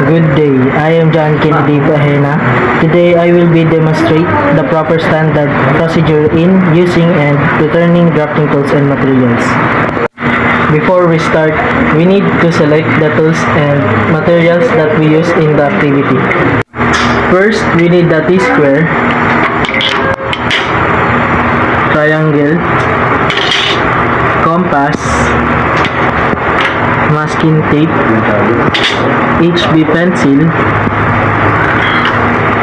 Good day, I am John Kennedy Bahena. Today I will be demonstrate the proper standard procedure in using and returning drafting tools and materials. Before we start, we need to select the tools and materials that we use in the activity. First, we need the T-square, triangle, compass, masking tape, HB pencil,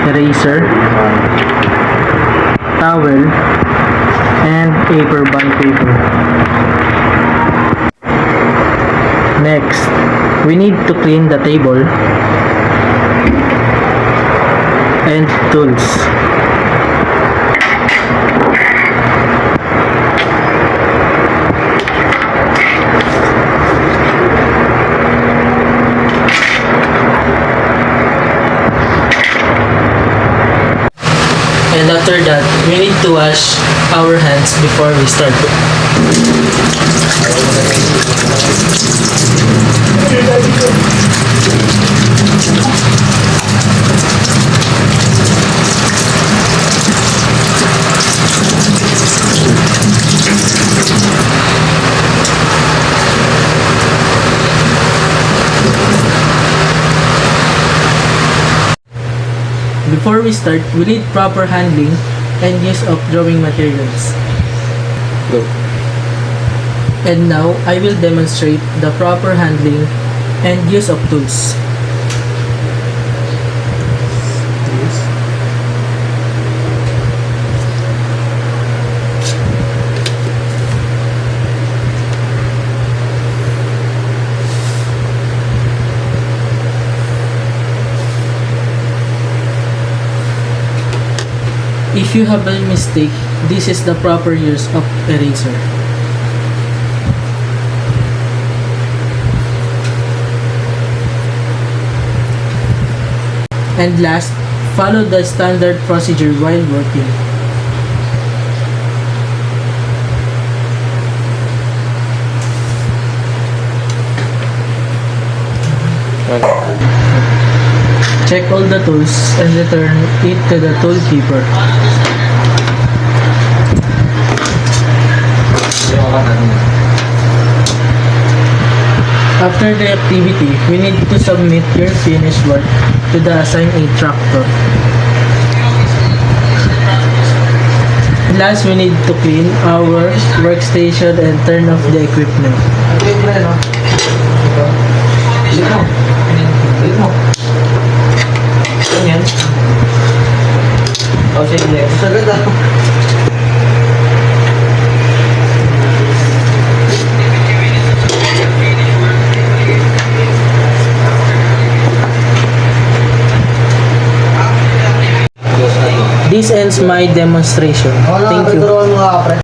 eraser, towel, and paper bond paper. Next, we need to clean the table and tools. And after that, we need to wash our hands before we start. Before we start, we need proper handling and use of drawing materials. Go. And now, I will demonstrate the proper handling and use of tools. If you have a mistake, this is the proper use of eraser. And last, follow the standard procedure while working. Check all the tools and return it to the tool keeper. After the activity, we need to submit your finished work to the assigned instructor. Last, we need to clean our workstation and turn off the equipment. Oh, sige. Sagad ah. This ends my demonstration. Thank you.